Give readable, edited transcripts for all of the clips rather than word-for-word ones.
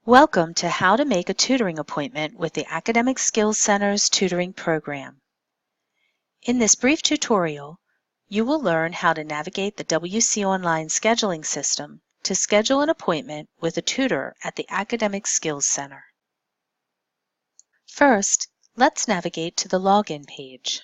Welcome to How to Make a Tutoring Appointment with the Academic Skills Center's tutoring program. In this brief tutorial, you will learn how to navigate the WC Online scheduling system to schedule an appointment with a tutor at the Academic Skills Center. First, let's navigate to the login page.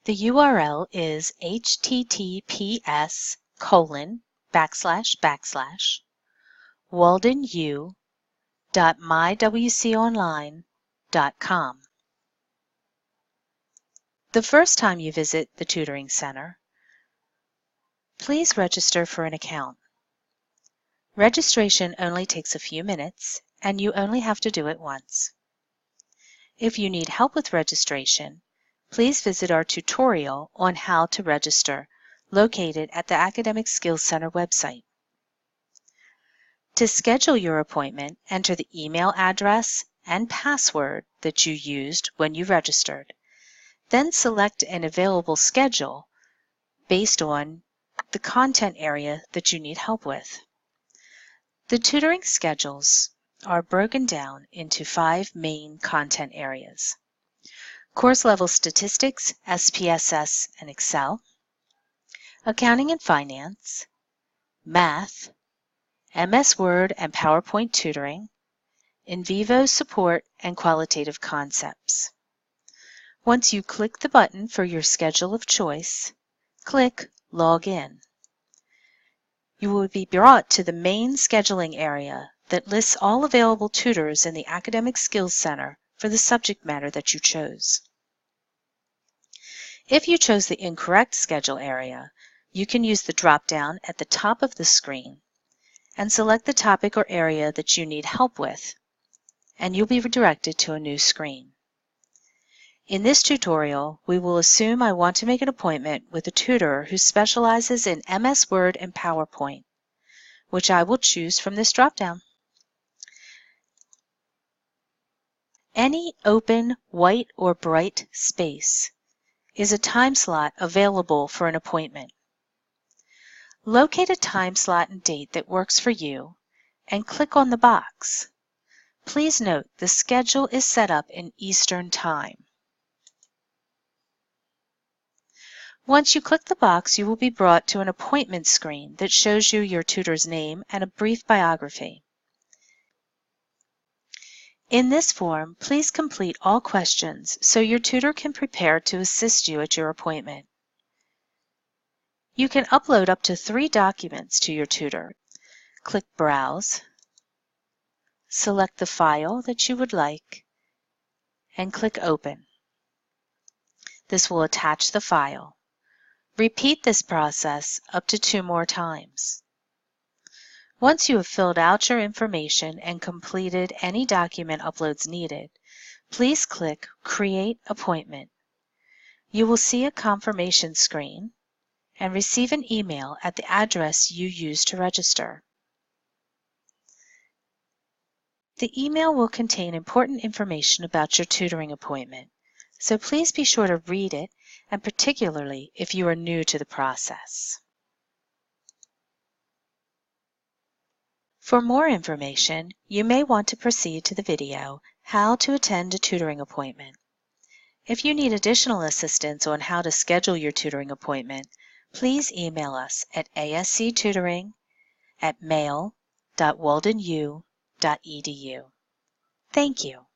The URL is https://waldenu.mywconline.com. The first time you visit the Tutoring Center, please register for an account. Registration only takes a few minutes, and you only have to do it once. If you need help with registration, please visit our tutorial on how to register located at the Academic Skills Center website. To schedule your appointment, enter the email address and password that you used when you registered. Then select an available schedule based on the content area that you need help with. The tutoring schedules are broken down into 5 main content areas: course level statistics, SPSS and Excel, accounting and finance, math, MS Word and PowerPoint tutoring, in vivo support, and qualitative concepts. Once you click the button for your schedule of choice, click Log In. You will be brought to the main scheduling area that lists all available tutors in the Academic Skills Center for the subject matter that you chose. If you chose the incorrect schedule area, you can use the drop-down at the top of the screen and select the topic or area that you need help with, and you'll be redirected to a new screen. In this tutorial, we will assume I want to make an appointment with a tutor who specializes in MS Word and PowerPoint, which I will choose from this drop-down. Any open, white, or bright space is a time slot available for an appointment. Locate a time slot and date that works for you and click on the box. Please note the schedule is set up in Eastern Time. Once you click the box, you will be brought to an appointment screen that shows you your tutor's name and a brief biography. In this form, please complete all questions so your tutor can prepare to assist you at your appointment. You can upload up to 3 documents to your tutor. Click Browse, select the file that you would like, and click Open. This will attach the file. Repeat this process up to 2 more times. Once you have filled out your information and completed any document uploads needed, please click Create Appointment. You will see a confirmation screen and receive an email at the address you used to register. The email will contain important information about your tutoring appointment, so please be sure to read it, and particularly if you are new to the process. For more information, you may want to proceed to the video, How to Attend a Tutoring Appointment. If you need additional assistance on how to schedule your tutoring appointment, please email us at asctutoring@mail.waldenu.edu. Thank you.